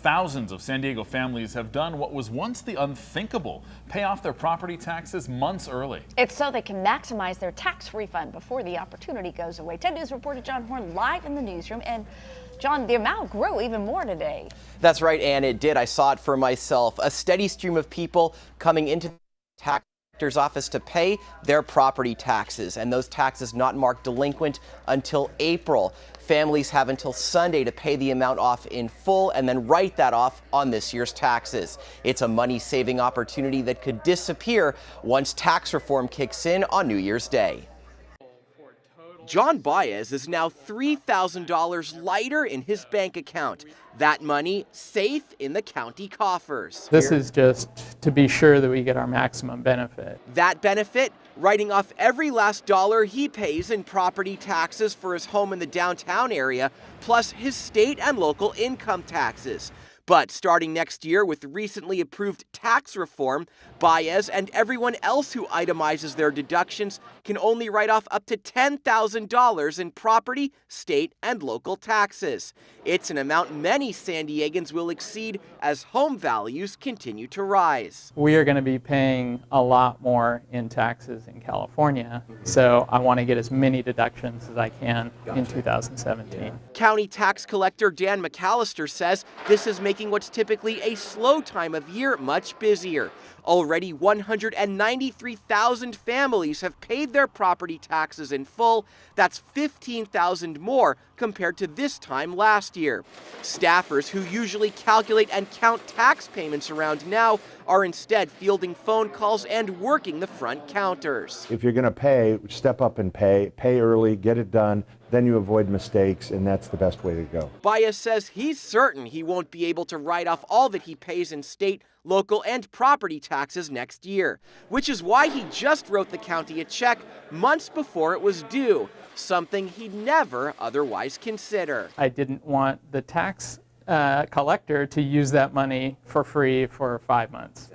thousands of San Diego families have done what was once the unthinkable: pay off their property taxes months early. It's so they can maximize their tax refund before the opportunity goes away. 10 News reporter John Horn live in the newsroom. And John, the amount grew even more today. That's right, Ann, it did. I saw it for myself. A steady stream of people coming into the tax collector's office to pay their property taxes, and those taxes not marked delinquent until April. Families have until Sunday to pay the amount off in full and then write that off on this year's taxes. It's a money-saving opportunity that could disappear once tax reform kicks in on New Year's Day. John Baez is now $3,000 lighter in his bank account. That money safe in the county coffers. This is just to be sure that we get our maximum benefit. That benefit? Writing off every last dollar he pays in property taxes for his home in the downtown area, plus his state and local income taxes. But starting next year with recently approved tax reform, Baez and everyone else who itemizes their deductions can only write off up to $10,000 in property, state, and local taxes. It's an amount many San Diegans will exceed as home values continue to rise. We are going to be paying a lot more in taxes in California, so I want to get as many deductions as I can in 2017. County tax collector Dan McAllister says this is making what's typically a slow time of year much busier. Already 193,000 families have paid their property taxes in full. That's 15,000 more compared to this time last year. Staffers who usually calculate and count tax payments around now are instead fielding phone calls and working the front counters. If you're going to pay, step up and pay early, get it done. Then you avoid mistakes, and that's the best way to go. Baez says he's certain he won't be able to write off all that he pays in state, local, and property taxes next year, which is why he just wrote the county a check months before it was due, something he'd never otherwise consider. I didn't want the tax collector to use that money for free for 5 months.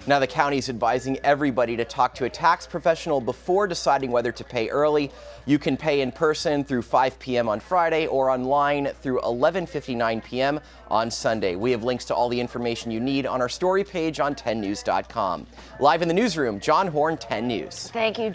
Now the county's advising everybody to talk to a tax professional before deciding whether to pay early. You can pay in person through 5 p.m. on Friday or online through 11:59 p.m. on Sunday. We have links to all the information you need on our story page on 10news.com. Live in the newsroom, John Horn, 10 News. Thank you, John.